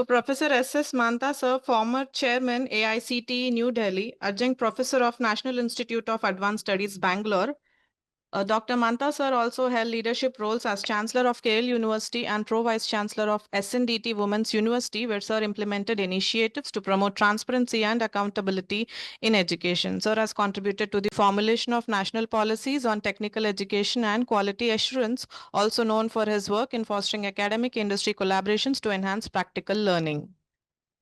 So Professor S.S. Manta, sir, former chairman AICTE New Delhi, adjunct professor of National Institute of Advanced Studies, Bangalore. Dr. Manta, sir, also held leadership roles as Chancellor of Yale University and Pro-Vice Chancellor of SNDT Women's University, where sir implemented initiatives to promote transparency and accountability in education. Sir has contributed to the formulation of national policies on technical education and quality assurance, also known for his work in fostering academic industry collaborations to enhance practical learning.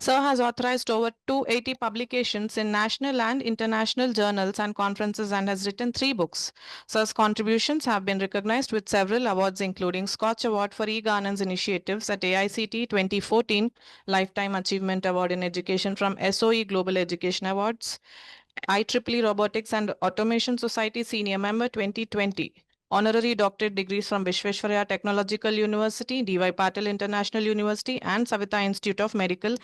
Sir has authorized over 280 publications in national and international journals and conferences and has written 3 books. Sir's contributions have been recognized with several awards, including Scotch Award for e-governance initiatives at AICT 2014, Lifetime Achievement Award in Education from SOE Global Education Awards, IEEE Robotics and Automation Society Senior Member 2020. Honorary doctorate degrees from Vishveshwaraya Technological University, D.Y. Patil International University, and Savita Institute of Medical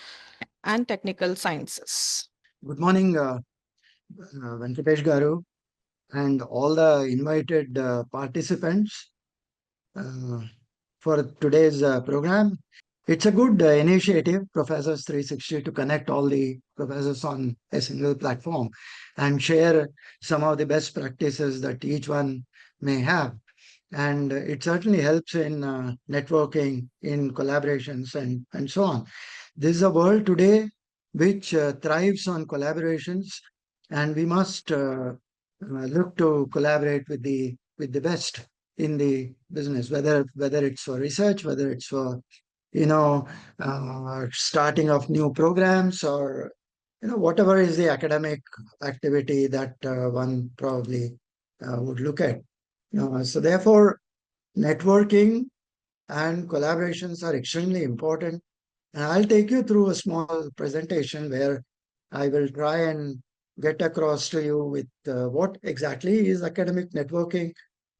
and Technical Sciences. Good morning, Venkatesh Garu, and all the invited participants for today's program. It's a good initiative, Professors 360, to connect all the professors on a single platform and share some of the best practices that each one may have. And it certainly helps in networking, in collaborations, and so on. This is a world today which thrives on collaborations, and we must look to collaborate with the best in the business, whether it's for research, whether it's for starting of new programs, or whatever is the academic activity that one probably would look at. So therefore, networking and collaborations are extremely important. And I'll take you through a small presentation where I will try and get across to you with what exactly is academic networking,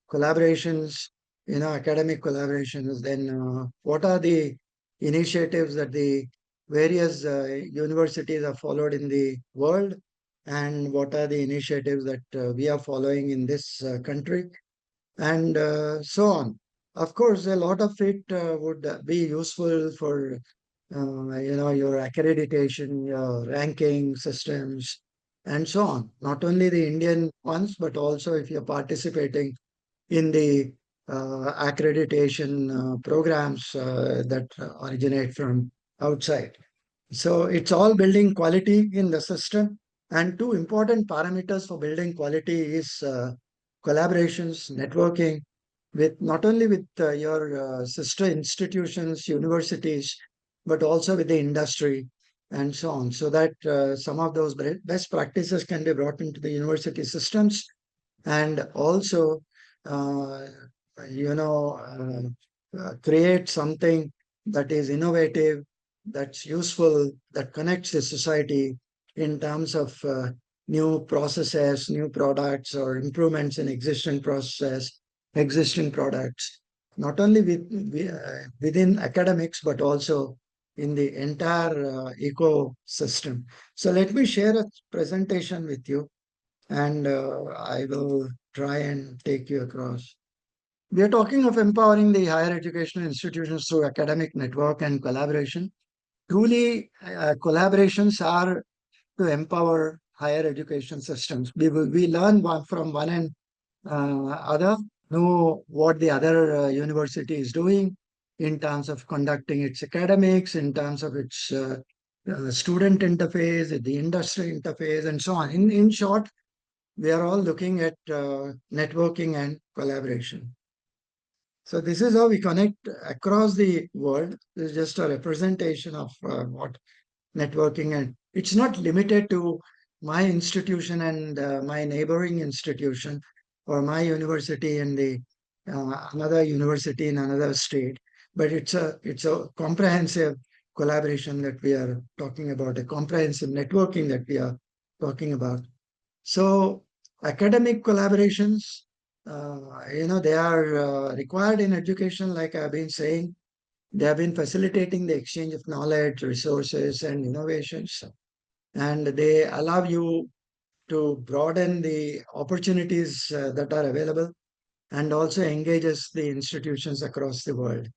collaborations, academic collaborations, then what are the initiatives that the various universities have followed in the world, and what are the initiatives that we are following in this country, and so on. Of course, a lot of it would be useful for your accreditation, your ranking systems, and so on. Not only the Indian ones, but also if you're participating in the accreditation programs that originate from outside. So it's all building quality in the system. And two important parameters for building quality is collaborations, networking with not only with your sister institutions, universities, but also with the industry and so on, so that some of those best practices can be brought into the university systems, and also uh, create something that is innovative, that's useful, that connects the society in terms of new processes, new products, or improvements in existing processes, existing products, not only within academics, but also in the entire ecosystem. So let me share a presentation with you, and I will try and take you across. We are talking of empowering the higher educational institutions through academic network and collaboration. Truly, collaborations are to empower higher education systems. We learn one from one and other, know what the other university is doing in terms of conducting its academics, in terms of its student interface, the industry interface, and so on. In short, we are all looking at networking and collaboration. So this is how we connect across the world. This is just a representation of what networking, and it's not limited to my institution and my neighboring institution, or my university and the another university in another state, but it's a comprehensive collaboration that we are talking about, a comprehensive networking that we are talking about. So academic collaborations, they are required in education, like I've been saying. They have been facilitating the exchange of knowledge, resources, and innovations, and they allow you to broaden the opportunities that are available, and also engages the institutions across the world.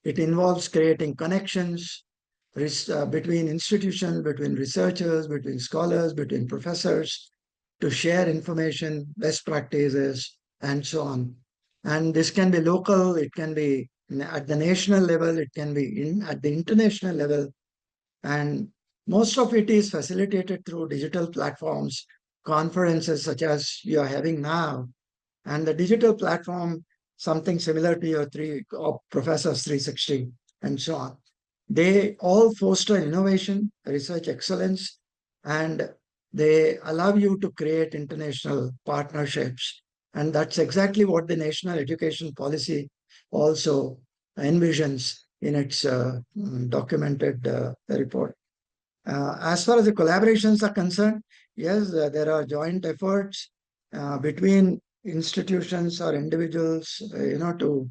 It involves creating connections, between institutions, between researchers, between scholars, between professors, to share information, best practices, and so on. And this can be local, it can be at the national level, it can be at the international level. And most of it is facilitated through digital platforms, conferences such as you are having now. And the digital platform, something similar to your Professors 360 and so on. They all foster innovation, research excellence, and they allow you to create international partnerships. And that's exactly what the national education policy also envisions in its documented report. As far as the collaborations are concerned, yes, there are joint efforts between institutions or individuals, to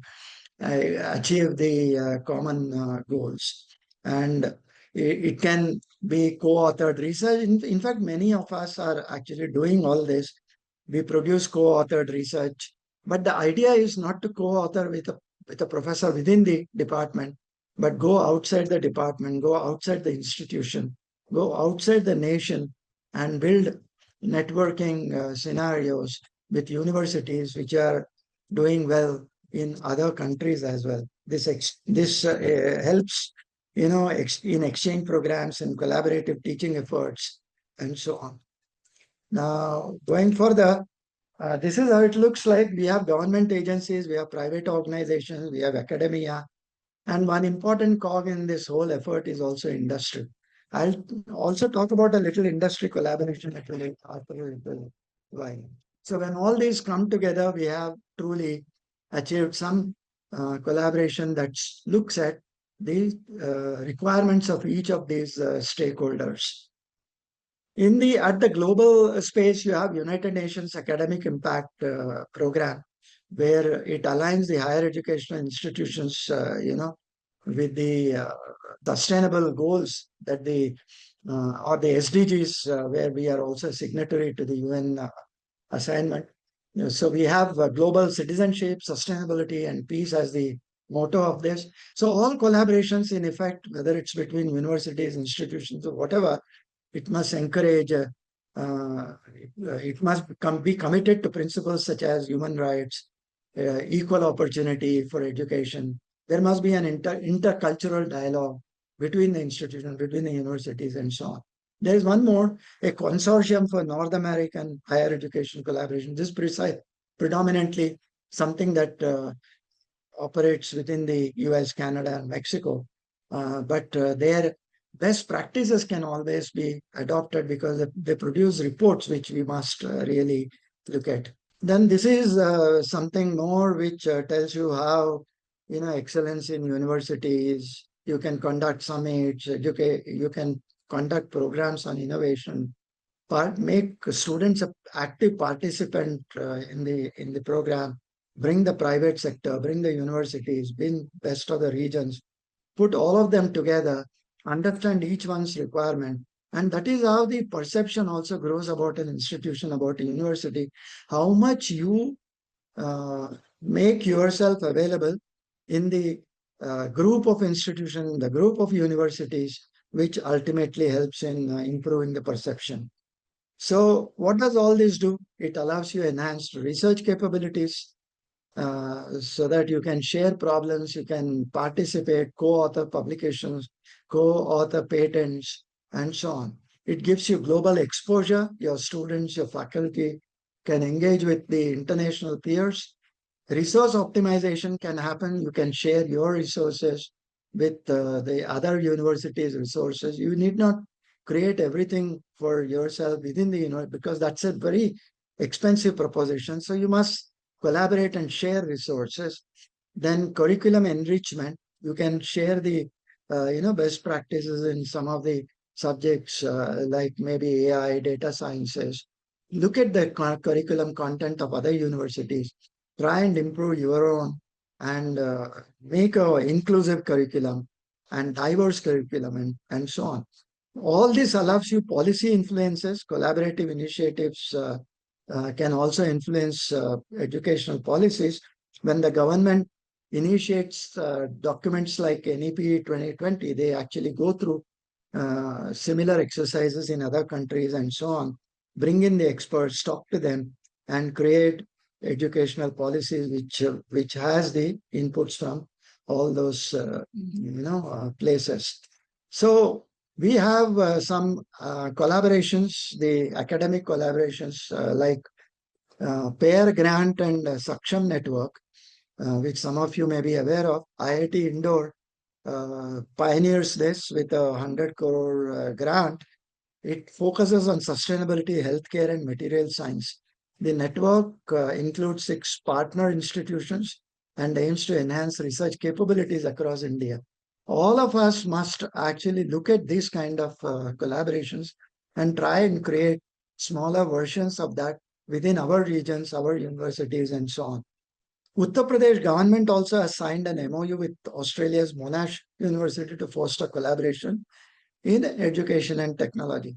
achieve the common goals. And it can be co-authored research. In fact, many of us are actually doing all this. We produce co-authored research, but the idea is not to co-author with a professor within the department, but go outside the department, go outside the institution, go outside the nation, and build networking scenarios with universities which are doing well in other countries as well. This helps, in exchange programs and collaborative teaching efforts and so on. Now, going further, this is how it looks like. We have government agencies, we have private organizations, we have academia, and one important cog in this whole effort is also industry. I'll also talk about a little industry collaboration after a little while. So when all these come together, we have truly achieved some collaboration that looks at the requirements of each of these stakeholders. At the global space, you have United Nations Academic Impact Program, where it aligns the higher educational institutions, with the sustainable goals that or the SDGs, where we are also signatory to the UN assignment. So we have global citizenship, sustainability, and peace as the motto of this. So all collaborations, in effect, whether it's between universities, institutions, or whatever, it must encourage, it must be committed to principles such as human rights, equal opportunity for education. There must be an intercultural dialogue between the institutions, between the universities, and so on. There is one more, a consortium for North American higher education collaboration. This is predominantly something that operates within the US, Canada, and Mexico. But their best practices can always be adopted because they produce reports which we must really look at. Then this is something more which tells you how, excellence in universities, you can conduct summits, you can conduct programs on innovation, make students an active participant in the program, bring the private sector, bring the universities, bring best of the regions, put all of them together, understand each one's requirement. And that is how the perception also grows about an institution, about a university, how much you make yourself available in the group of institutions, the group of universities, which ultimately helps in improving the perception. So what does all this do? It allows you enhanced research capabilities, so that you can share problems, you can participate, co-author publications, co-author patents, and so on. It gives you global exposure. Your students, your faculty can engage with the international peers. Resource optimization can happen. You can share your resources with the other universities' resources. You need not create everything for yourself within the university because that's a very expensive proposition. So you must collaborate and share resources. Then curriculum enrichment, you can share the best practices in some of the subjects like maybe AI, data sciences. Look at the curriculum content of other universities. Try and improve your own and make an inclusive curriculum and diverse curriculum and so on. All this allows you policy influences, collaborative initiatives can also influence educational policies when the government initiates documents like NEP 2020. They actually go through similar exercises in other countries and so on, bring in the experts, talk to them, and create educational policies which has the inputs from all those places. So we have some collaborations, the academic collaborations like Pair Grant and Saksham Network, which some of you may be aware of. IIT Indore pioneers this with a 100 crore grant. It focuses on sustainability, healthcare, and material science. The network includes 6 partner institutions and aims to enhance research capabilities across India. All of us must actually look at these kind of collaborations and try and create smaller versions of that within our regions, our universities, and so on. Uttar Pradesh government also has signed an MOU with Australia's Monash University to foster collaboration in education and technology.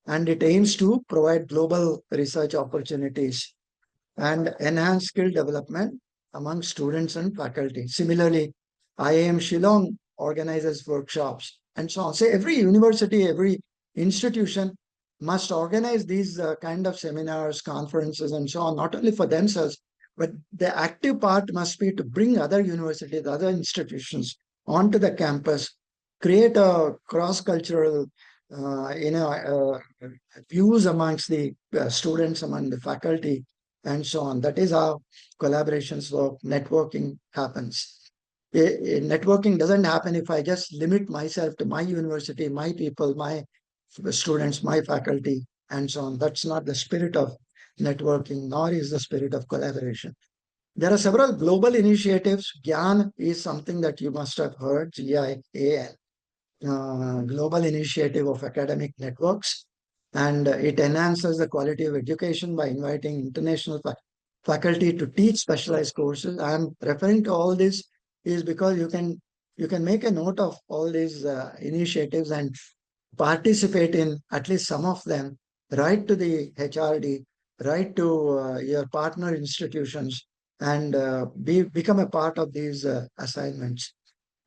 And it aims to provide global research opportunities and enhance skill development among students and faculty. Similarly, IIM Shillong organizes workshops and so on. So every university, every institution must organize these kind of seminars, conferences, and so on, not only for themselves, but the active part must be to bring other universities, other institutions onto the campus, create a cross-cultural, views amongst the students, among the faculty, and so on. That is how collaborations work, networking happens. Networking doesn't happen if I just limit myself to my university, my people, my students, my faculty, and so on. That's not the spirit of networking, nor is the spirit of collaboration. There are several global initiatives. GYAN is something that you must have heard, GIAN, Global Initiative of Academic Networks, and it enhances the quality of education by inviting international faculty to teach specialized courses. I'm referring to all this is because you can make a note of all these initiatives and participate in at least some of them. Write to the HRD, write to your partner institutions, and become a part of these assignments.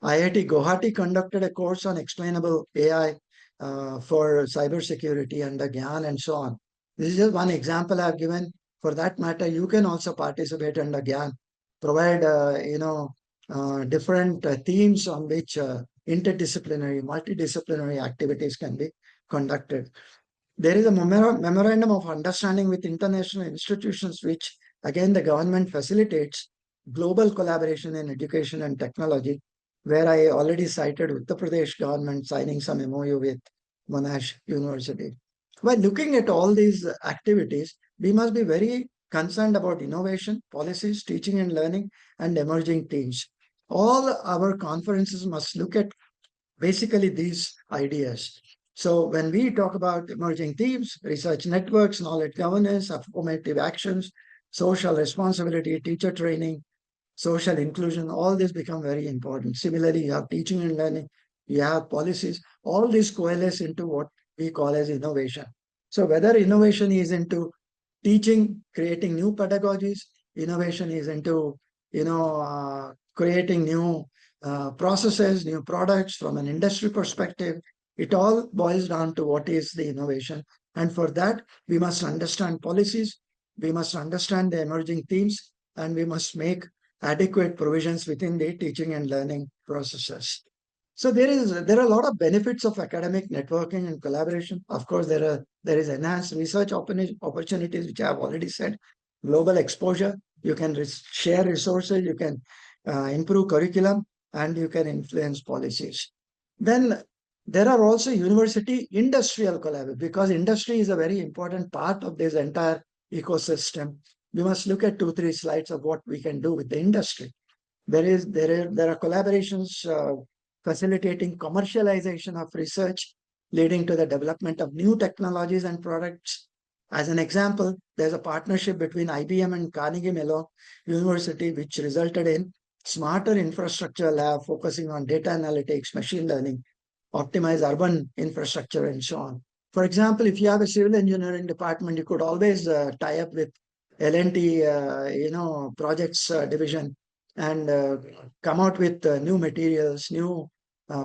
IIT Guwahati conducted a course on explainable AI for cybersecurity under GYAN and so on. This is just one example I've given. For that matter, you can also participate under GYAN, provide different themes on which interdisciplinary, multidisciplinary activities can be conducted. There is a memorandum of understanding with international institutions, which again the government facilitates global collaboration in education and technology, where I already cited Uttar Pradesh government signing some MOU with Monash University. While looking at all these activities, we must be very concerned about innovation, policies, teaching and learning, and emerging themes. All our conferences must look at basically these ideas. So when we talk about emerging themes, research networks, knowledge governance, affirmative actions, social responsibility, teacher training, social inclusion, all this become very important. Similarly, you have teaching and learning, you have policies, all this coalesce into what we call as innovation. So whether innovation is into teaching, creating new pedagogies, innovation is into, creating new processes, new products from an industry perspective, it all boils down to what is the innovation. And for that, we must understand policies, we must understand the emerging themes, and we must make adequate provisions within the teaching and learning processes. So there are a lot of benefits of academic networking and collaboration. Of course, there is enhanced research opportunities, which I have already said, global exposure. You can share resources, you can improve curriculum, and you can influence policies. Then there are also university industrial collaboration, because industry is a very important part of this entire ecosystem. We must look at 2-3 slides of what we can do with the industry. There are collaborations facilitating commercialization of research, leading to the development of new technologies and products. As an example, there's a partnership between IBM and Carnegie Mellon University, which resulted in smarter infrastructure lab focusing on data analytics, machine learning, optimize urban infrastructure, and so on. For example, if you have a civil engineering department, you could always tie up with L&T, projects division, and come out with new materials, new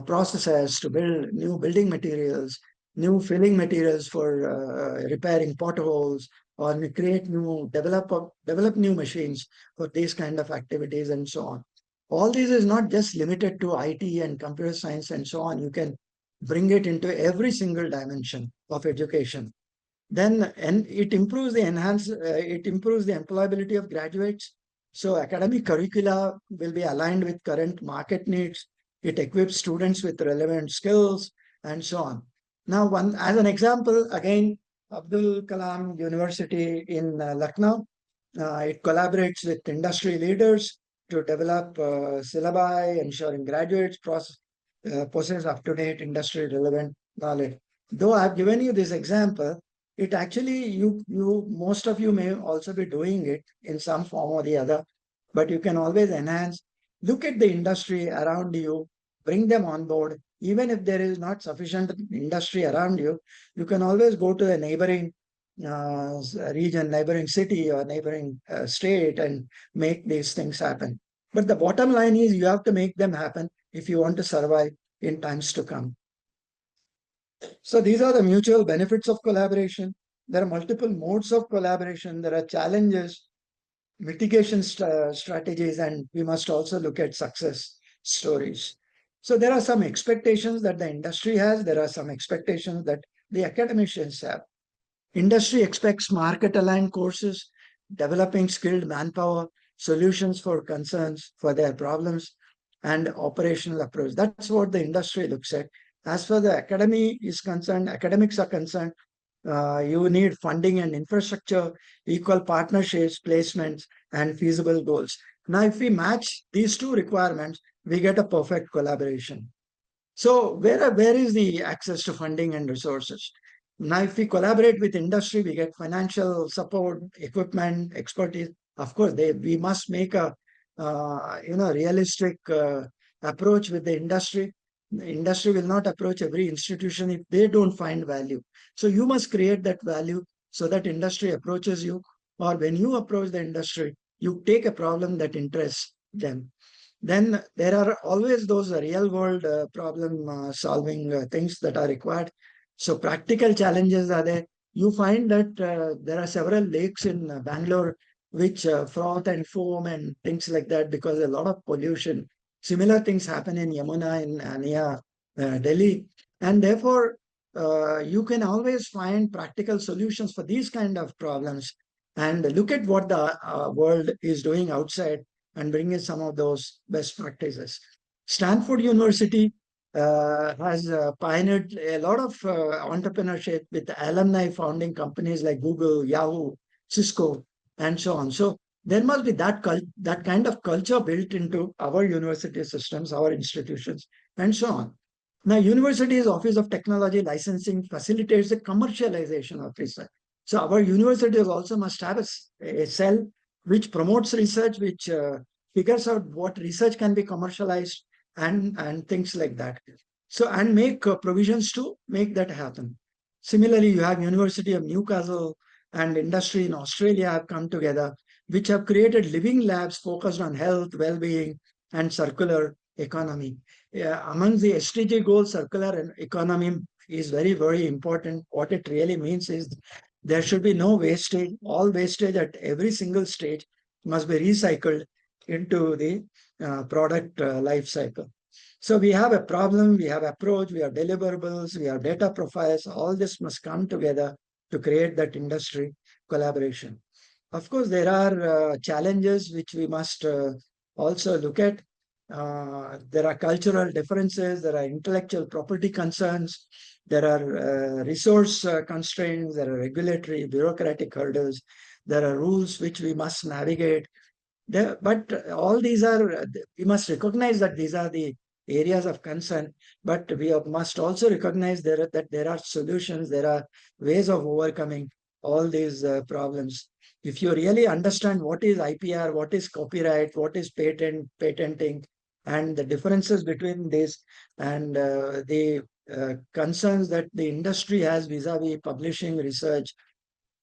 processes to build new building materials, new filling materials for repairing potholes, or create new develop new machines for these kind of activities and so on. All this is not just limited to IT and computer science and so on. You can bring it into every single dimension of education. Then and it improves the employability of graduates. So academic curricula will be aligned with current market needs. It equips students with relevant skills and so on. Now, one as an example, again, Abdul Kalam University in Lucknow, it collaborates with industry leaders to develop syllabi, ensuring graduates possess up-to-date industry-relevant knowledge. Though I've given you this example, it actually you most of you may also be doing it in some form or the other, but you can always enhance. Look at the industry around you, bring them on board. Even if there is not sufficient industry around you, you can always go to a neighboring region, neighboring city, or neighboring state and make these things happen. But the bottom line is you have to make them happen if you want to survive in times to come. So these are the mutual benefits of collaboration. There are multiple modes of collaboration. There are challenges, mitigation strategies, and we must also look at success stories. So there are some expectations that the industry has. There are some expectations that the academicians have. Industry expects market aligned courses, developing skilled manpower, solutions for concerns for their problems, and operational approach. That's what the industry looks at. As far as the academy is concerned, academics are concerned, you need funding and infrastructure, equal partnerships, placements, and feasible goals. Now, if we match these two requirements, we get a perfect collaboration. So where is the access to funding and resources? Now, if we collaborate with industry, we get financial support, equipment, expertise. Of course, we must make a realistic approach with the industry. The industry will not approach every institution if they don't find value. So you must create that value so that industry approaches you, or when you approach the industry, you take a problem that interests them. Then there are always those real world problem solving things that are required. So practical challenges are there. You find that there are several lakes in Bangalore which froth and foam and things like that because a lot of pollution. Similar things happen in Yamuna in near Delhi, and therefore you can always find practical solutions for these kind of problems. And look at what the world is doing outside and bring in some of those best practices. Stanford University has pioneered a lot of entrepreneurship with alumni founding companies like Google, Yahoo, Cisco, and so on. So there must be that kind of culture built into our university systems, our institutions, and so on. Now, university's Office of Technology Licensing facilitates the commercialization of research. So our universities also must have a cell which promotes research, which figures out what research can be commercialized and things like that. So and make provisions to make that happen. Similarly, you have University of Newcastle and industry in Australia have come together, which have created living labs focused on health, well-being, and circular economy. Among the SDG goals, circular economy is very, very important. What it really means is there should be no wastage. All wastage at every single stage must be recycled into the product life cycle. So we have a problem, we have approach, we have deliverables, we have data profiles. All this must come together to create that industry collaboration. Of course, there are challenges which we must also look at. There are cultural differences, there are intellectual property concerns, there are resource constraints, there are regulatory, bureaucratic hurdles, there are rules which we must navigate. But all these are, we must recognize that these are the areas of concern, but we must also recognize that there are solutions, there are ways of overcoming all these problems. If you really understand what is IPR, what is copyright, what is patenting, and the differences between this and the concerns that the industry has vis-a-vis publishing, research,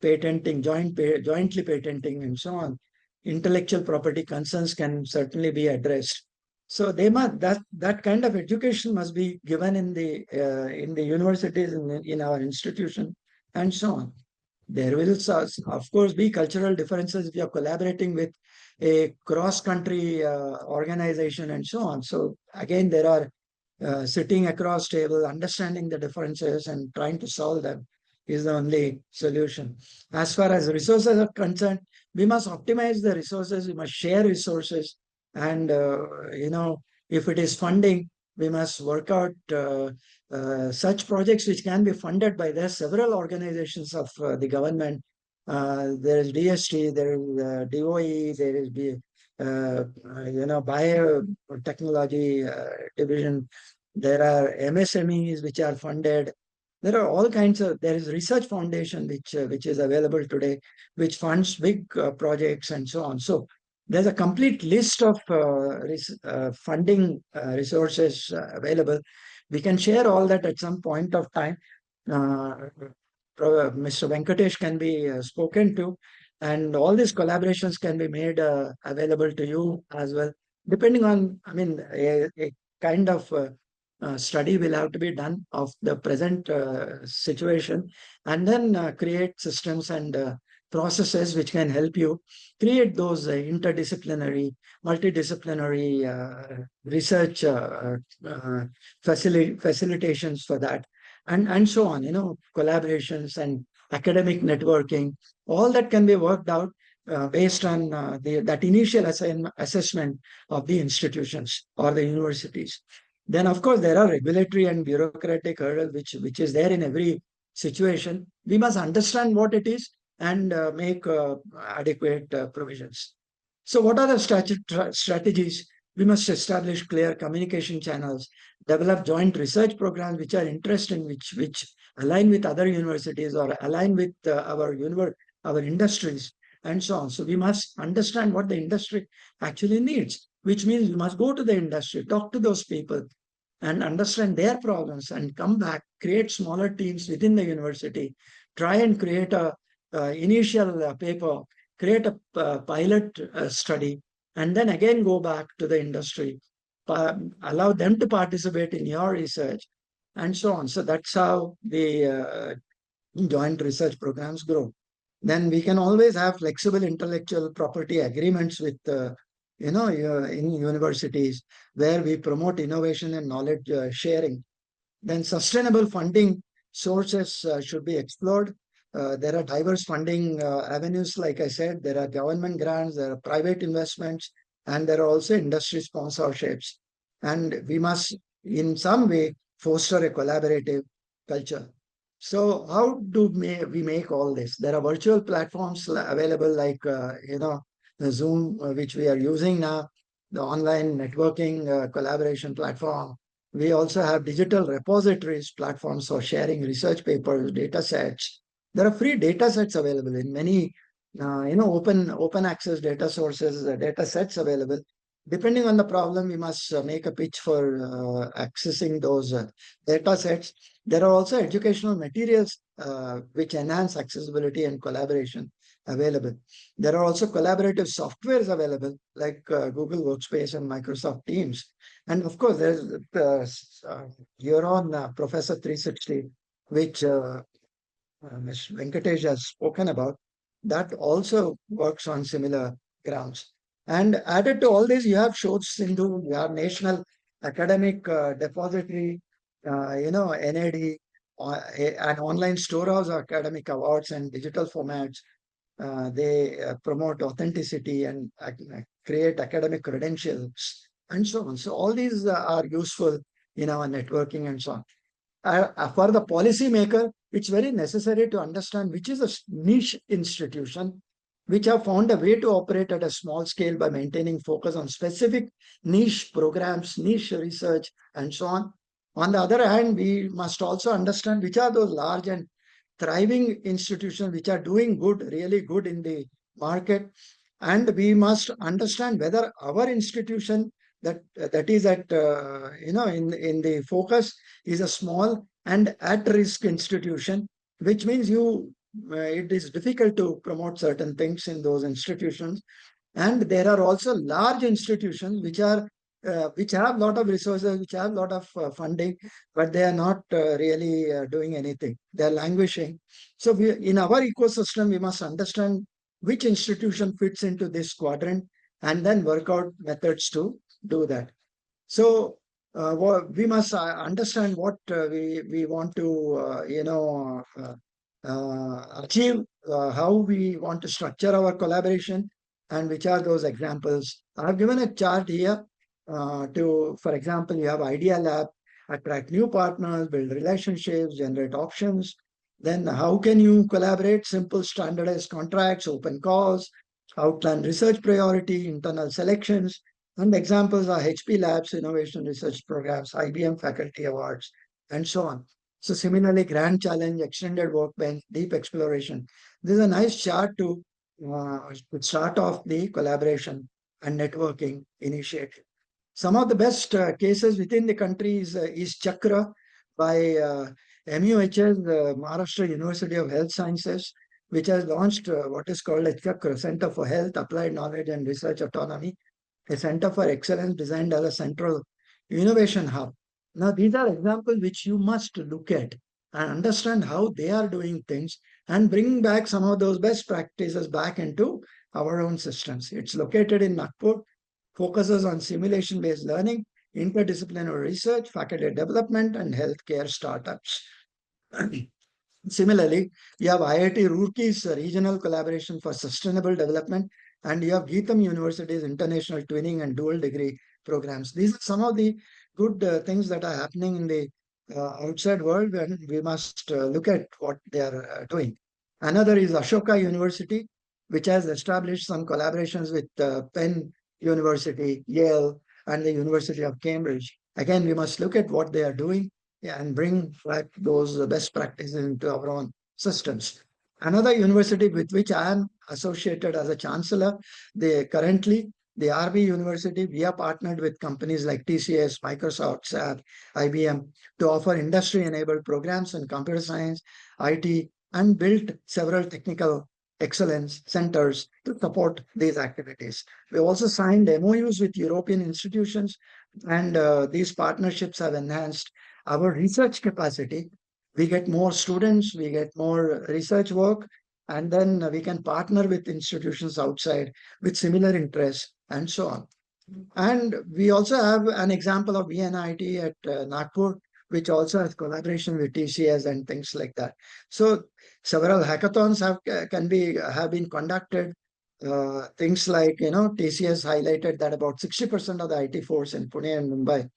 patenting, jointly patenting, and so on, intellectual property concerns can certainly be addressed. So they must that kind of education must be given in the universities, in our institution, and so on. There will, of course, be cultural differences if you're collaborating with a cross-country organization and so on. So again, there are sitting across table, understanding the differences and trying to solve them is the only solution. As far as resources are concerned, we must optimize the resources. We must share resources, and if it is funding, we must work out such projects which can be funded by there are several organizations of the government. There is DST, there is DOE, there is biotechnology division. There are MSMEs which are funded. There are all kinds of. There is research foundation which is available today, which funds big projects and so on. So there's a complete list of funding resources available. We can share all that at some point of time. Mr. Venkatesh can be spoken to, and all these collaborations can be made available to you as well. Depending on, I mean, a kind of study will have to be done of the present situation, and then create systems and processes which can help you create those interdisciplinary, multidisciplinary research facilitations for that, and so on. Collaborations and academic networking, all that can be worked out based on that initial assessment of the institutions or the universities. Then, of course, there are regulatory and bureaucratic hurdles which is there in every situation. We must understand what it is and make adequate provisions. So, what are the strategies? We must establish clear communication channels, develop joint research programs which are interesting, which align with other universities or align with our industries, and so on. So we must understand what the industry actually needs, which means we must go to the industry, talk to those people, and understand their problems, and come back, create smaller teams within the university, try and create a initial paper, create a pilot study, and then again go back to the industry, allow them to participate in your research, and so on. So that's how the joint research programs grow. Then we can always have flexible intellectual property agreements with, in universities, where we promote innovation and knowledge sharing. Then sustainable funding sources should be explored. There are diverse funding avenues, like I said. There are government grants, there are private investments, and there are also industry sponsorships. And we must, in some way, foster a collaborative culture. So how do we make all this? There are virtual platforms available, like, the Zoom, which we are using now, the online networking collaboration platform. We also have digital repositories, platforms for sharing research papers, data sets. There are free data sets available in many, open access data sources, data sets available. Depending on the problem, we must make a pitch for accessing those data sets. There are also educational materials which enhance accessibility and collaboration available. There are also collaborative softwares available, like Google Workspace and Microsoft Teams. And of course, there's your own Professor 360, which Mr. Venkatesh has spoken about. That also works on similar grounds. And added to all this, you have Shodh Sindhu, you have National Academic Depository, NAD, an online storehouse of academic awards and digital formats. They promote authenticity and create academic credentials and so on. So all these are useful in our networking and so on. For the policymaker, it's very necessary to understand which is a niche institution which have found a way to operate at a small scale by maintaining focus on specific niche programs, niche research, and so on. On the other hand, we must also understand which are those large and thriving institutions which are doing good, really good in the market. And we must understand whether our institution that is at in the focus is a small and at risk institution, which means it is difficult to promote certain things in those institutions. And there are also large institutions which have a lot of resources, which have a lot of funding, but they are not really doing anything. They are languishing. So in our ecosystem, we must understand which institution fits into this quadrant and then work out methods to do that. So we must understand what we want to achieve, how we want to structure our collaboration, and which are those examples. I've given a chart here for example, you have Idea Lab, attract new partners, build relationships, generate options. Then how can you collaborate? Simple standardized contracts, open calls, outline research priority, internal selections, and examples are HP Labs, innovation research programs, IBM faculty awards, and so on. So similarly, grand challenge, extended workbench, deep exploration. This is a nice chart to start off the collaboration and networking initiative. Some of the best cases within the country is Chakra by MUHS, Maharashtra University of Health Sciences, which has launched what is called a Chakra, Center for Health, Applied Knowledge and Research Autonomy, a center for excellence designed as a central innovation hub. Now, these are examples which you must look at and understand how they are doing things and bring back some of those best practices back into our own systems. It's located in Nagpur, focuses on simulation-based learning, interdisciplinary research, faculty development, and healthcare startups. Similarly, you have IIT Roorkee's regional collaboration for sustainable development, and you have Geetham University's international twinning and dual degree programs. These are some of the good things that are happening in the outside world, and we must look at what they are doing. Another is Ashoka University, which has established some collaborations with Penn University, Yale, and the University of Cambridge. Again, we must look at what they are doing, yeah, and bring back those best practices into our own systems. Another university with which I am associated as a chancellor, the RB University, we are partnered with companies like TCS, Microsoft, SAP, IBM to offer industry-enabled programs in computer science, IT, and built several technical excellence centers to support these activities. We also signed MOUs with European institutions, and these partnerships have enhanced our research capacity. We get more students, we get more research work, and then we can partner with institutions outside with similar interests and so on. And we also have an example of VNIT at Nagpur, which also has collaboration with TCS and things like that. So several hackathons have been conducted. Things like TCS highlighted that about 60% of the IT force in Pune and Mumbai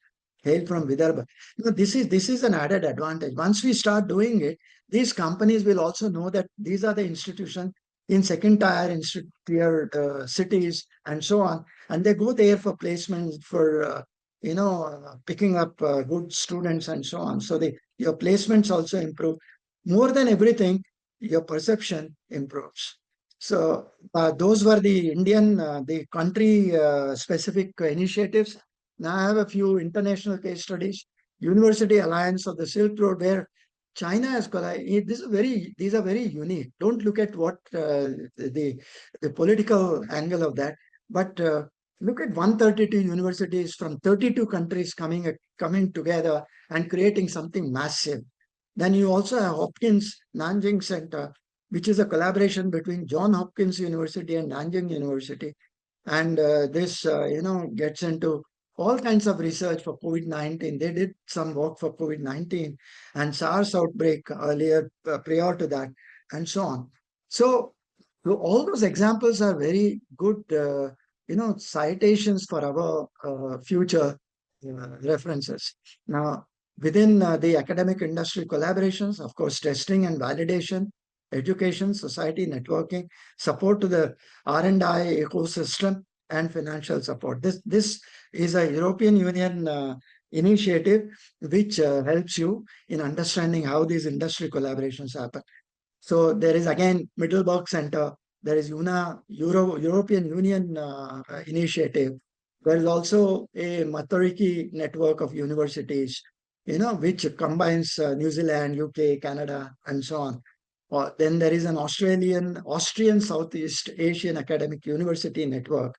hail from Vidarbha. This is an added advantage. Once we start doing it, these companies will also know that these are the institutions in second tier cities and so on, and they go there for placements for picking up good students and so on. So your placements also improve. More than everything, your perception improves. So those were the country specific initiatives. Now I have a few international case studies. University Alliance of the Silk Road, where China has collaborated. These are very unique. Don't look at what the political angle of that, but look at 132 universities from 32 countries coming together and creating something massive. Then you also have Hopkins Nanjing Center, which is a collaboration between John Hopkins University and Nanjing University, and this gets into all kinds of research for COVID-19. They did some work for COVID-19 and SARS outbreak earlier, prior to that, and so on. So all those examples are very good, citations for our future references. Now, within the academic industry collaborations, of course, testing and validation, education, society networking, support to the R&I ecosystem, and financial support. This is a European Union initiative which helps you in understanding how these industry collaborations happen. So there is again Middleburg Center. There is European Union initiative. There is also a Matariki network of universities, which combines New Zealand, UK, Canada, and so on. Then there is an Austrian Southeast Asian Academic University Network,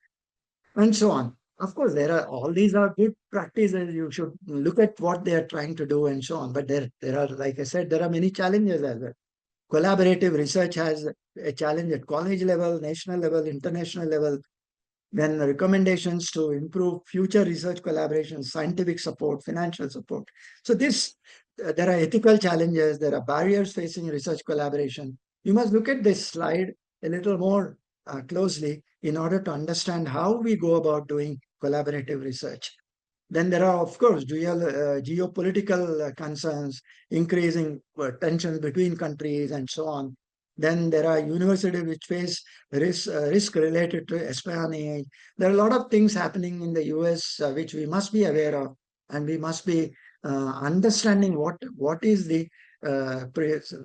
and so on. Of course, there are all these are good practices. You should look at what they are trying to do and so on. But there are, like I said, there are many challenges as well. Collaborative research has a challenge at college level, national level, international level. Then recommendations to improve future research collaboration, scientific support, financial support. So there are ethical challenges, there are barriers facing research collaboration. You must look at this slide a little more closely in order to understand how we go about doing collaborative research. Then there are, of course, geopolitical concerns, increasing tensions between countries, and so on. Then there are universities which face risk related to espionage. There are a lot of things happening in the US which we must be aware of, and we must be understanding what is the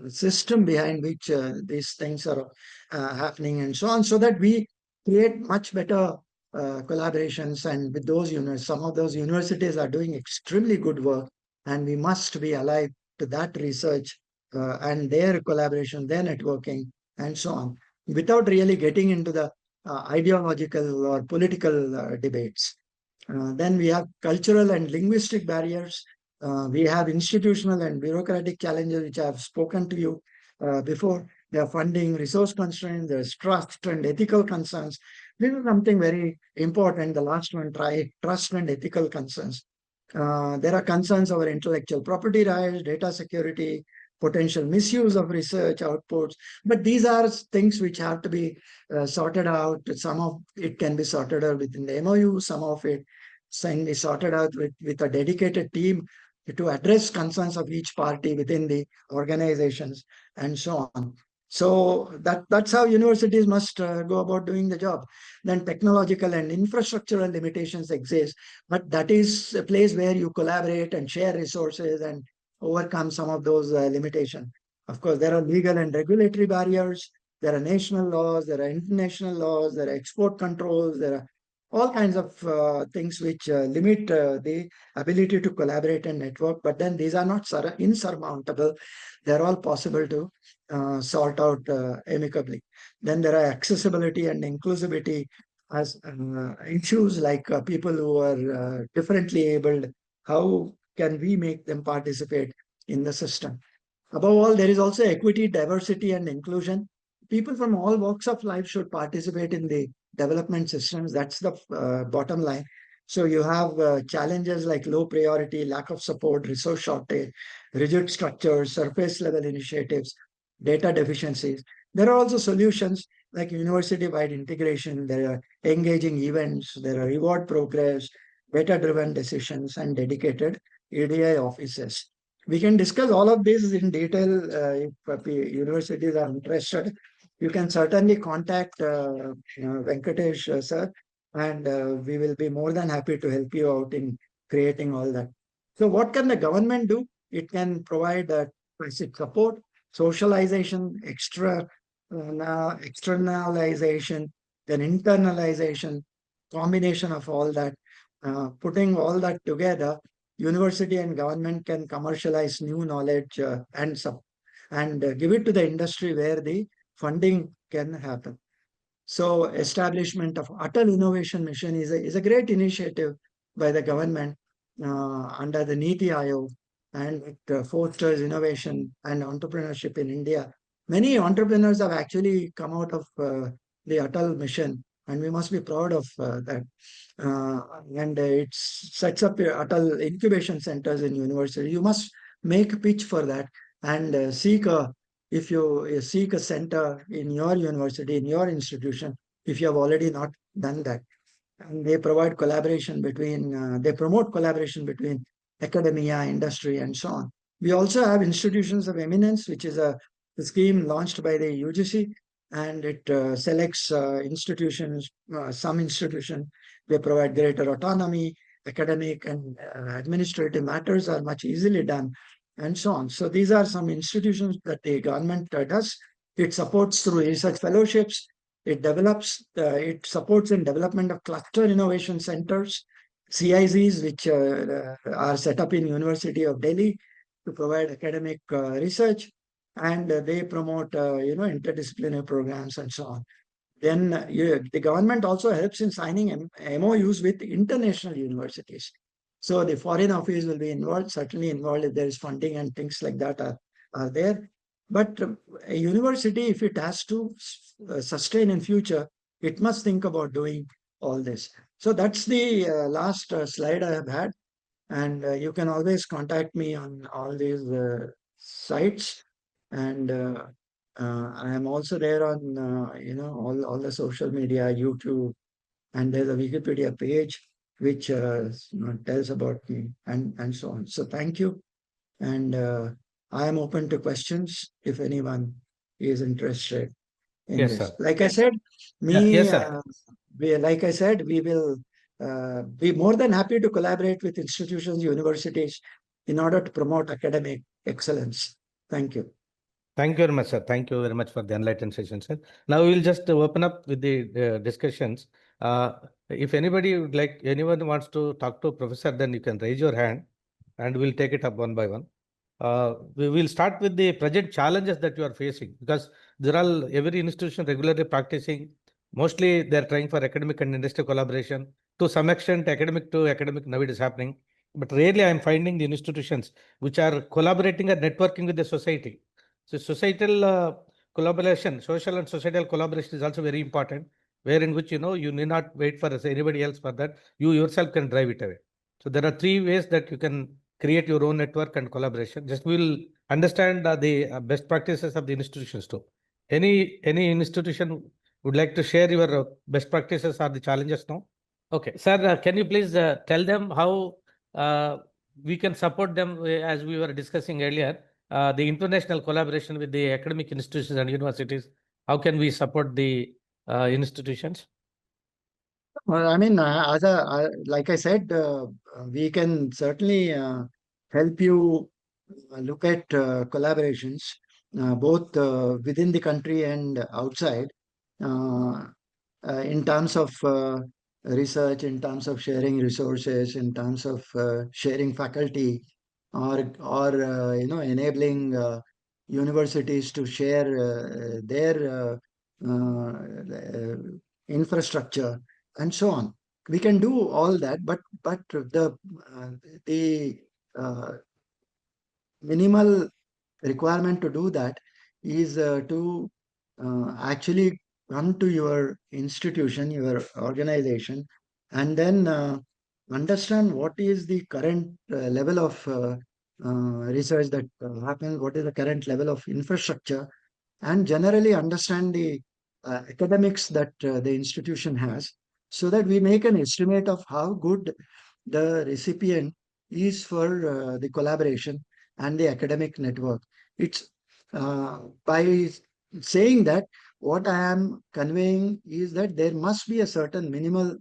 system behind which these things are happening, and so on, so that we create much better collaborations. And with those some of those universities are doing extremely good work, and we must be alive to that research and their collaboration, their networking, and so on, without really getting into the ideological or political debates. Then we have cultural and linguistic barriers. We have institutional and bureaucratic challenges, which I have spoken to you before. There are funding, resource constraints, there's trust and ethical concerns. This is something very important. The last one, trust and ethical concerns. There are concerns over intellectual property rights, data security, potential misuse of research outputs. But these are things which have to be sorted out. Some of it can be sorted out within the MOU, some of it can be sorted out with a dedicated team to address concerns of each party within the organizations, and so on. So that's how universities must go about doing the job. Then technological and infrastructural limitations exist, but that is a place where you collaborate and share resources and overcome some of those limitations. Of course, there are legal and regulatory barriers. There are national laws, there are international laws, there are export controls, there are all kinds of things which limit the ability to collaborate and network. But then these are not insurmountable. They're all possible to sort out amicably. Then there are accessibility and inclusivity as issues like people who are differently abled. How can we make them participate in the system? Above all, there is also equity, diversity, and inclusion. People from all walks of life should participate in the development systems. That's the bottom line. So you have challenges like low priority, lack of support, resource shortage, rigid structures, surface level initiatives, data deficiencies. There are also solutions like university-wide integration. There are engaging events, there are reward programs, data-driven decisions, and dedicated ADI offices. We can discuss all of this in detail if universities are interested. You can certainly contact Venkatesh sir, and we will be more than happy to help you out in creating all that. So what can the government do? It can provide basic support, socialization, externalization, then internalization, combination of all that. Putting all that together, university and government can commercialize new knowledge and give it to the industry where the funding can happen. So establishment of Atal Innovation Mission is a great initiative by the government under the Niti Aayog, and it fosters innovation and entrepreneurship in India. Many entrepreneurs have actually come out of the Atal mission, and we must be proud of that. And it sets up Atal incubation centers in university. You must make a pitch for that and if you seek a center in your university, in your institution, if you have already not done that. And they provide collaboration between, they promote collaboration between academia, industry, and so on. We also have institutions of eminence, which is a scheme launched by the UGC, and it selects institutions, some institutions, they provide greater autonomy, academic and administrative matters are much easily done, and so on. So these are some institutions that the government does. It supports through research fellowships. It supports in development of cluster innovation centers, CICs, which are set up in University of Delhi to provide academic research. and they promote, interdisciplinary programs and so on. Then the government also helps in signing MOUs with international universities. So the foreign office will be involved, certainly involved if there is funding and things like that are there. But a university, if it has to sustain in future, it must think about doing all this. So that's the last slide I have had. And you can always contact me on all these sites. And I am also there on, all the social media, YouTube, and there's a Wikipedia page which tells about me and so on. So thank you. And I am open to questions if anyone is interested in Yes, this. sir. Like I said, Yeah, yes, me, sir. like I said, we will be more than happy to collaborate with institutions, universities, in order to promote academic excellence. Thank you. Thank you very much, sir. Thank you very much for the enlightened session, sir. Now we will just open up with the discussions. If anybody would like, anyone wants to talk to Professor, then you can raise your hand and we'll take it up one by one. We will start with the present challenges that you are facing, because there are every institution regularly practicing. Mostly they're trying for academic and industry collaboration. To some extent, academic to academic now it is happening. But rarely I'm finding the institutions which are collaborating and networking with the society. So societal collaboration, social and societal collaboration is also very important, where in which, you need not wait for anybody else for that. You yourself can drive it away. So there are three ways that you can create your own network and collaboration. Just we'll understand the best practices of the institutions too. Any institution would like to share your best practices or the challenges now? Okay, sir, can you please tell them how we can support them as we were discussing earlier, the international collaboration with the academic institutions and universities? How can we support the institutions? Well, I mean, like I said, we can certainly help you look at collaborations, both within the country and outside, uh, in terms of research, in terms of sharing resources, in terms of sharing faculty, or enabling universities to share their infrastructure and so on. We can do all that, but the uh, minimal requirement to do that is to actually come to your institution, your organization, and then understand what is the current level of research that happens, what is the current level of infrastructure, and generally understand the academics that the institution has, so that we make an estimate of how good the recipient is for the collaboration and the academic network. It's by saying that, what I am conveying is that there must be a certain minimal,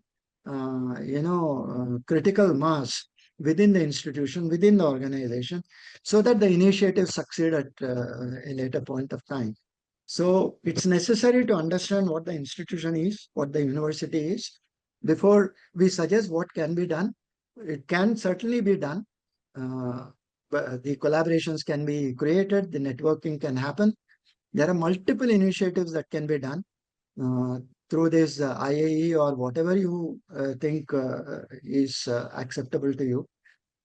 critical mass within the institution, within the organization, so that the initiatives succeed at a later point of time. So it's necessary to understand what the institution is, what the university is, before we suggest what can be done. It can certainly be done. But the collaborations can be created, the networking can happen. There are multiple initiatives that can be done uh, through this IAE or whatever you think is acceptable to you.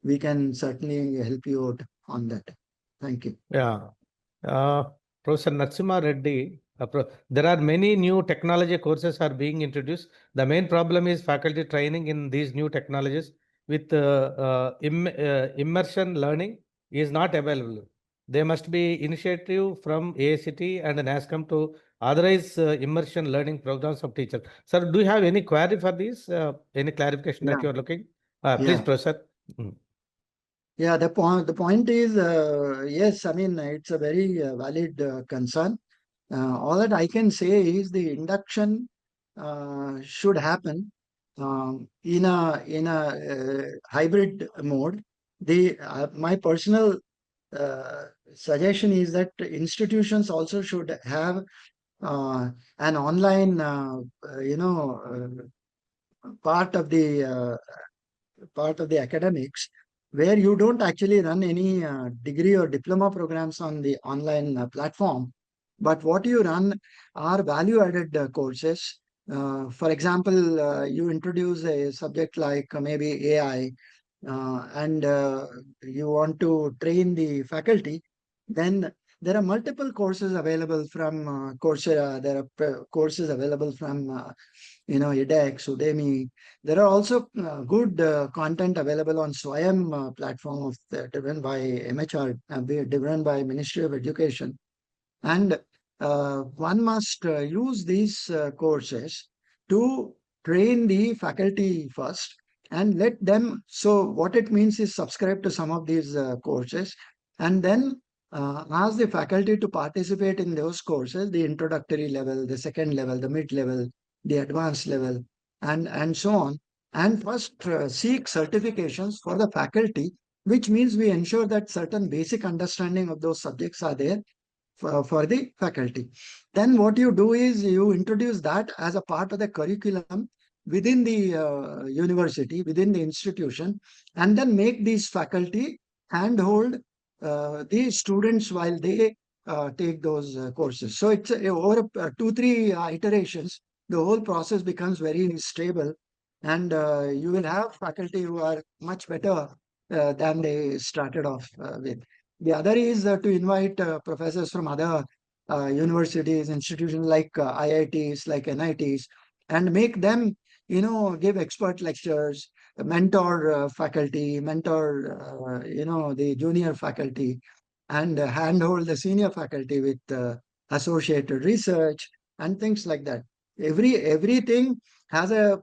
We can certainly help you out on that. Thank you. Yeah. Uh, Professor Natsima Reddy, there are many new technology courses are being introduced. The main problem is faculty training in these new technologies with immersion learning is not available. There must be initiative from AICT and NASCOM to authorize immersion learning programs of teachers. Sir, do you have any query for this? Any clarification that Yeah, you are looking? Please, yeah. Professor. Mm. Yeah, the point is, yes, I mean, it's a very valid concern. All that I can say is the induction should happen in a hybrid mode. The My personal uh, suggestion is that institutions also should have an online, part of the academics, where you don't actually run any degree or diploma programs on the online platform, but what you run are value-added courses. For example, you introduce a subject like maybe AI, and you want to train the faculty, then there are multiple courses available from Coursera. There are courses available from edX, Udemy. There are also good content available on Swayam platform driven by MHR, driven by Ministry of Education. And one must use these courses to train the faculty first and let them. So, what it means is subscribe to some of these courses and then ask the faculty to participate in those courses, the introductory level, the second level, the mid level, the advanced level, and so on. And first seek certifications for the faculty, which means we ensure that certain basic understanding of those subjects are there for the faculty. Then what you do is you introduce that as a part of the curriculum within the university, within the institution, and then make these faculty handhold the students while they take those courses. So it's over 2-3 iterations, the whole process becomes very stable, and you will have faculty who are much better than they started off with. The other is to invite professors from other universities, institutions like IITs, like NITs, and make them, give expert lectures, mentor faculty, mentor, the junior faculty, and handhold the senior faculty with associated research and things like that. Everything has a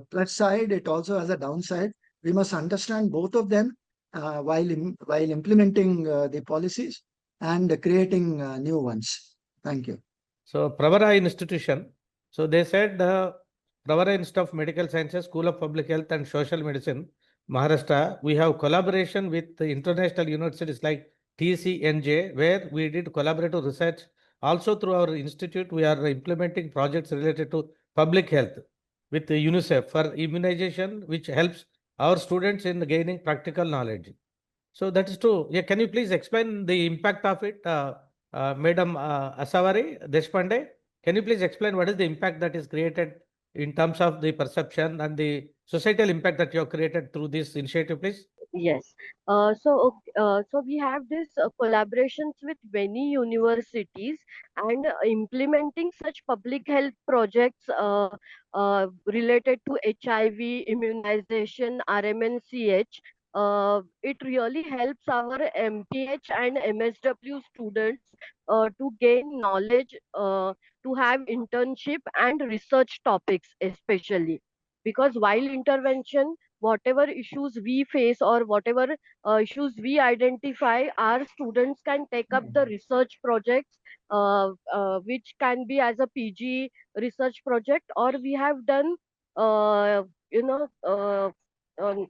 plus side. It also has a downside. We must understand both of them while implementing the policies and creating new ones. Thank you. So Pravara Institution. So they said Pravara Institute of Medical Sciences, School of Public Health and Social Medicine, Maharashtra. We have collaboration with the international universities like TCNJ, where we did collaborative research. Also through our institute, we are implementing projects related to public health with the UNICEF for immunization, which helps our students in gaining practical knowledge. So that is true. Yeah, can you please explain the impact of it, Madam Asavari Deshpande? Can you please explain what is the impact that is created in terms of the perception and the societal impact that you have created through this initiative, please? Yes. So we have this collaborations with many universities and implementing such public health projects related to HIV, immunization, RMNCH. It really helps our MPH and MSW students to gain knowledge, to have internship and research topics especially. Because while intervention, whatever issues we face or whatever issues we identify, our students can take up the research projects, which can be as a PG research project, or we have done, uh, you know, um,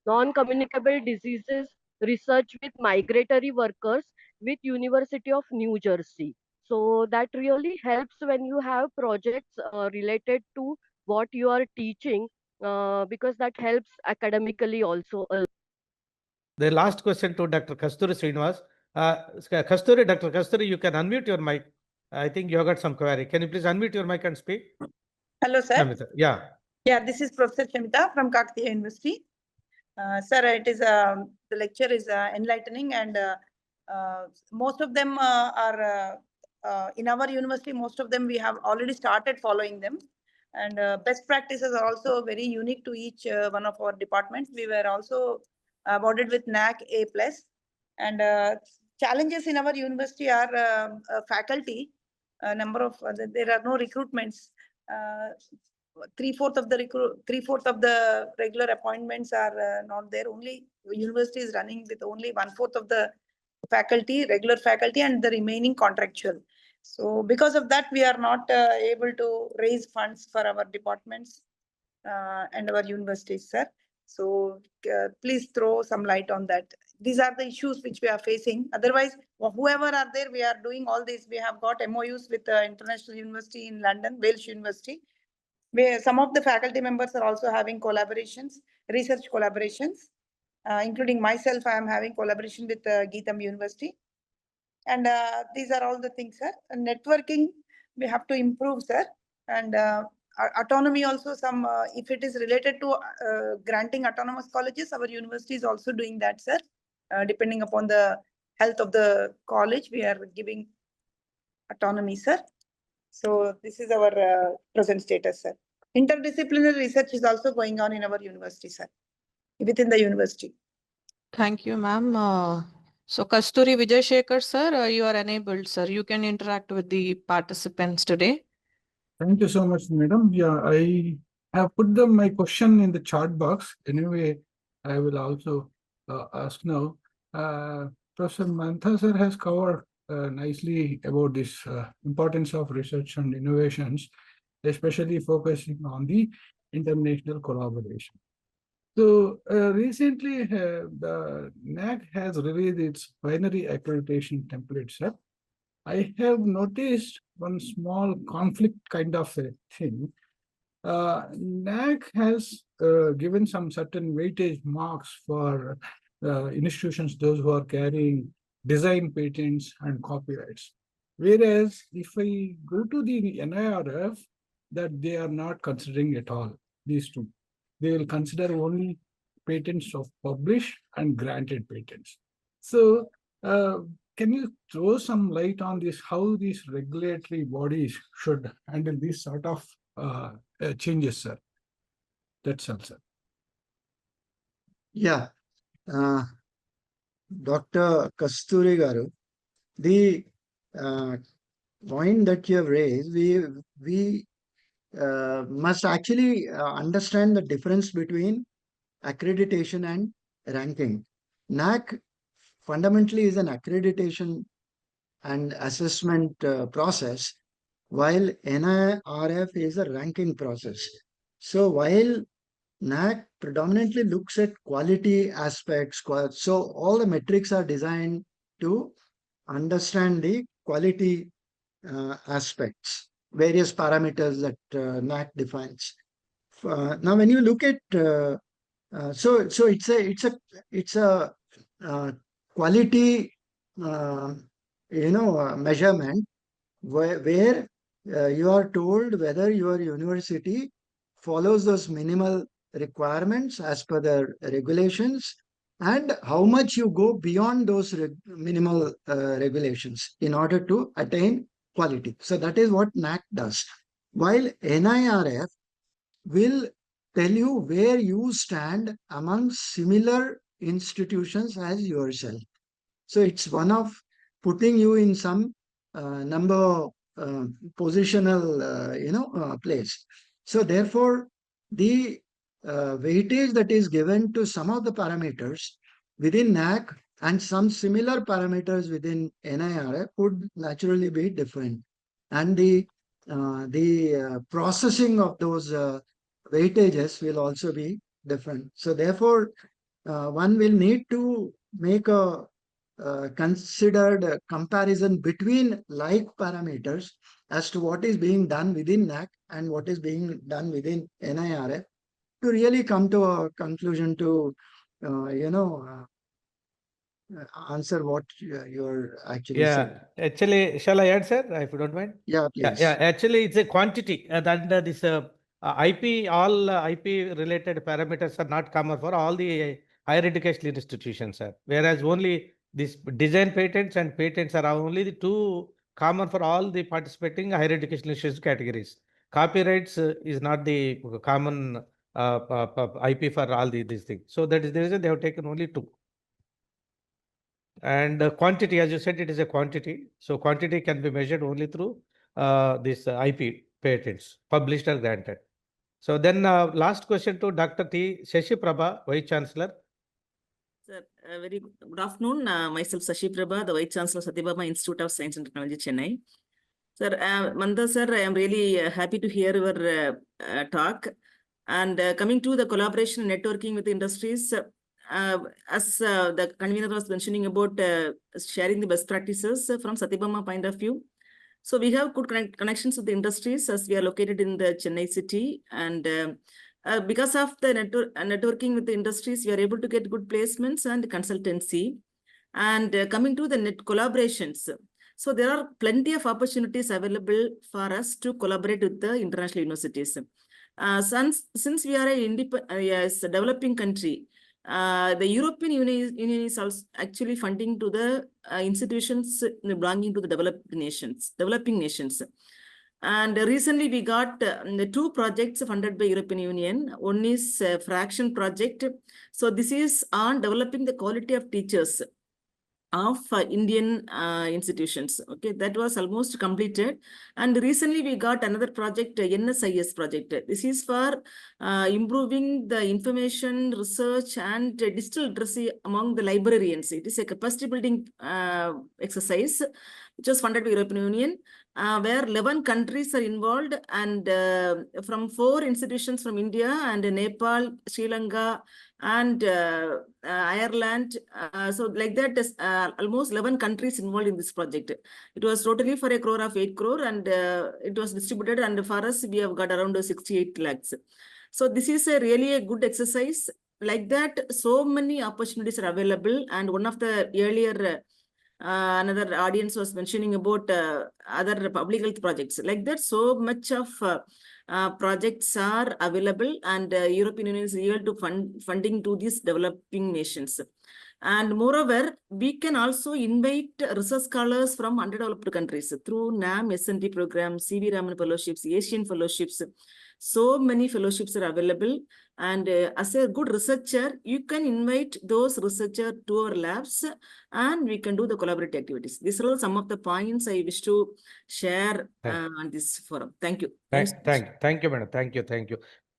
non-communicable diseases research with migratory workers with University of New Jersey. So that really helps when you have projects related to what you are teaching, because that helps academically also. The last question to Dr. Kasturi Srinivas. Kasturi, Dr. Kasturi, you can unmute your mic. I think you have got some query. Can you please unmute your mic and speak? Hello, sir. Shamita. Yeah. Yeah, this is Professor Shamita from Kakatiya University. Sir, it is the lecture is enlightening, and most of them are in our university. Most of them we have already started following them, and best practices are also very unique to each one of our departments. We were also awarded with NAC A+, and challenges in our university are faculty. Number of there are no recruitments. 3/4 of the regular appointments are not there. Only university is running with only 1/4 of the faculty, regular faculty, and the remaining contractual. So because of that, we are not able to raise funds for our departments and our universities, sir. So please throw some light on that. These are the issues which we are facing. Otherwise, whoever are there, we are doing all this. We have got MOUs with the International University in London, Welsh University, where some of the faculty members are also having collaborations, research collaborations. including myself, I am having collaboration with Geetham University. And these are all the things, sir. And networking, we have to improve, sir. And autonomy also, some if it is related to granting autonomous colleges, our university is also doing that, sir. Depending upon the health of the college, we are giving autonomy, sir. So this is our present status, sir. Interdisciplinary research is also going on in our university, sir, within the university. Thank you, ma'am. So Kasturi Vijaysekhar, sir, you are enabled, sir. You can interact with the participants today. Thank you so much, madam. Yeah, I have put my question in the chat box. Anyway, I will also ask now. Professor Mantha sir has covered nicely about this importance of research and innovations, especially focusing on the international collaboration. So recently, the NAC has released its binary accreditation template set. I have noticed one small conflict kind of a thing. NAC has given some certain weightage marks for institutions, those who are carrying design patents and copyrights. Whereas if I go to the NIRF, that they are not considering at all, these two. They will consider only patents of published and granted patents. So can you throw some light on this, how these regulatory bodies should handle this sort of changes, sir? That's all, sir. Yeah. Dr. Kasturi Garu, the point that you have raised, we must actually understand the difference between accreditation and ranking. NAC fundamentally is an accreditation and assessment process, while NIRF is a ranking process. So while NAC predominantly looks at quality aspects, so all the metrics are designed to understand the quality aspects, various parameters that NAC defines. Now, when you look at so it's a quality measurement where you are told whether your university follows those minimal requirements as per the regulations and how much you go beyond those minimal regulations in order to attain quality. So that is what NAC does. While NIRF will tell you where you stand among similar institutions as yourself. So it's one of putting you in some number positional place. So therefore, the weightage that is given to some of the parameters within NAC and some similar parameters within NIRF would naturally be different. And the processing of those weightages will also be different. So therefore, one will need to make a considered comparison between like parameters as to what is being done within NAC and what is being done within NIRF to really come to a conclusion to, answer what you're actually saying. Actually, shall I answer if you don't mind? Yeah, please. Actually, it's a quantity. And this IP, all IP related parameters are not common for all the higher education institutions, sir. Whereas only this design patents and patents are only the two common for all the participating higher education institutions categories. Copyrights is not the common IP for all these things. So that is the reason they have taken only two. And quantity, as you said, it is a quantity. So quantity can be measured only through this IP patents, published or granted. So then last question to Dr. T. Shashi Prabha, Vice Chancellor. Sir, very good afternoon. Myself Shashi Prabha, the Vice Chancellor, Satyabama Institute of Science and Technology, Chennai. Sir, Mantha sir, I am really happy to hear your talk. And coming to the collaboration and networking with industries, as the convener was mentioning about sharing the best practices from Satyabama point of view. So we have good connections with the industries as we are located in the Chennai city, and because of the networking with the industries, we are able to get good placements and consultancy. And coming to the net collaborations, so there are plenty of opportunities available for us to collaborate with the international universities. Since we are a developing country, the European Union is also actually funding to the institutions belonging to the developing nations. And recently we got the 2 projects funded by European Union. One is Fraction project. So this is on developing the quality of teachers of Indian institutions. Okay, that was almost completed. And recently we got another project, NSIS project. This is for improving the information research and digital literacy among the librarians. It is a capacity building exercise which was funded by European Union, where 11 countries are involved, and from 4 institutions from India and Nepal, Sri Lanka, and Ireland. So like that, almost 11 countries involved in this project. It was totally for 1 crore of 8 crore, and it was distributed, and for us, we have got around 68 lakhs. So this is really a good exercise. Like that, so many opportunities are available. And one of the earlier another audience was mentioning about other public health projects. Like that, so much of projects are available, and European Union is eager to funding to these developing nations. And moreover, we can also invite research scholars from underdeveloped countries through NAM S&T program, CV Raman fellowships, Asian fellowships. So many fellowships are available. And as a good researcher, you can invite those researchers to our labs, and we can do the collaborative activities. These are some of the points I wish to share on this forum. Thank you. Thank you, madam. Thank you.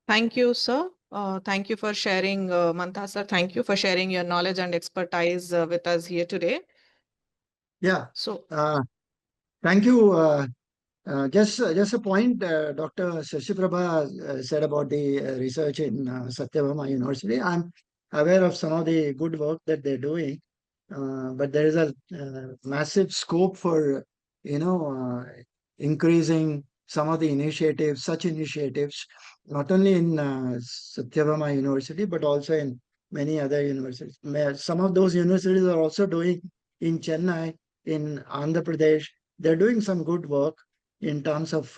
Thank you, sir. Thank you for sharing, Mantha sir. Thank you for sharing your knowledge and expertise with us here today. Yeah. So, thank you. Just a point, Dr. Shashi Prabha said about the research in Satyabama University. I'm aware of some of the good work that they're doing, but there is a massive scope for, increasing some of the initiatives, such initiatives, not only in Satyabama University, but also in many other universities. Some of those universities are also doing in Chennai, in Andhra Pradesh. They're doing some good work in terms of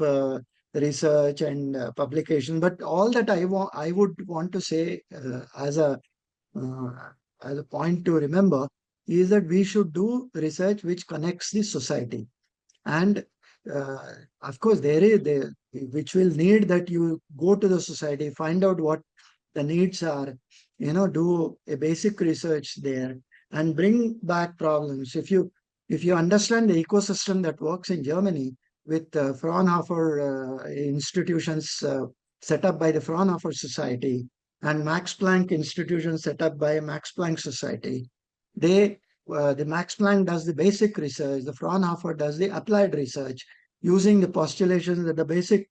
research and publication. But all that I would want to say as a point to remember is that we should do research which connects the society. And of course, which will need that you go to the society, find out what the needs are, do a basic research there and bring back problems. If you understand the ecosystem that works in Germany, with Fraunhofer institutions set up by the Fraunhofer Society and Max Planck institutions set up by Max Planck Society. The Max Planck does the basic research, the Fraunhofer does the applied research using the postulations that the basic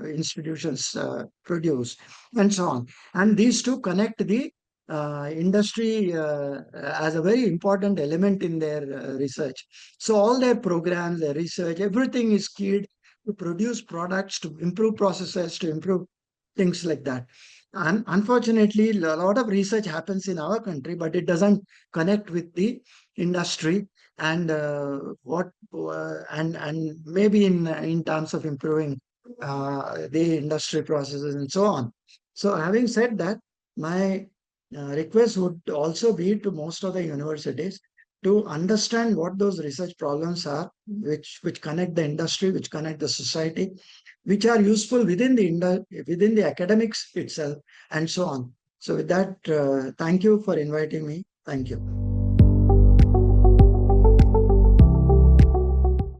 institutions produce, and so on. And these two connect the industry as a very important element in their research. So all their programs, their research, everything is keyed to produce products, to improve processes, to improve things like that. And unfortunately, a lot of research happens in our country, but it doesn't connect with the industry and and maybe in terms of improving the industry processes and so on. So having said that, my request would also be to most of the universities to understand what those research problems are, which connect the industry, which connect the society, which are useful within the academics itself, and so on. So with that, thank you for inviting me. Thank you.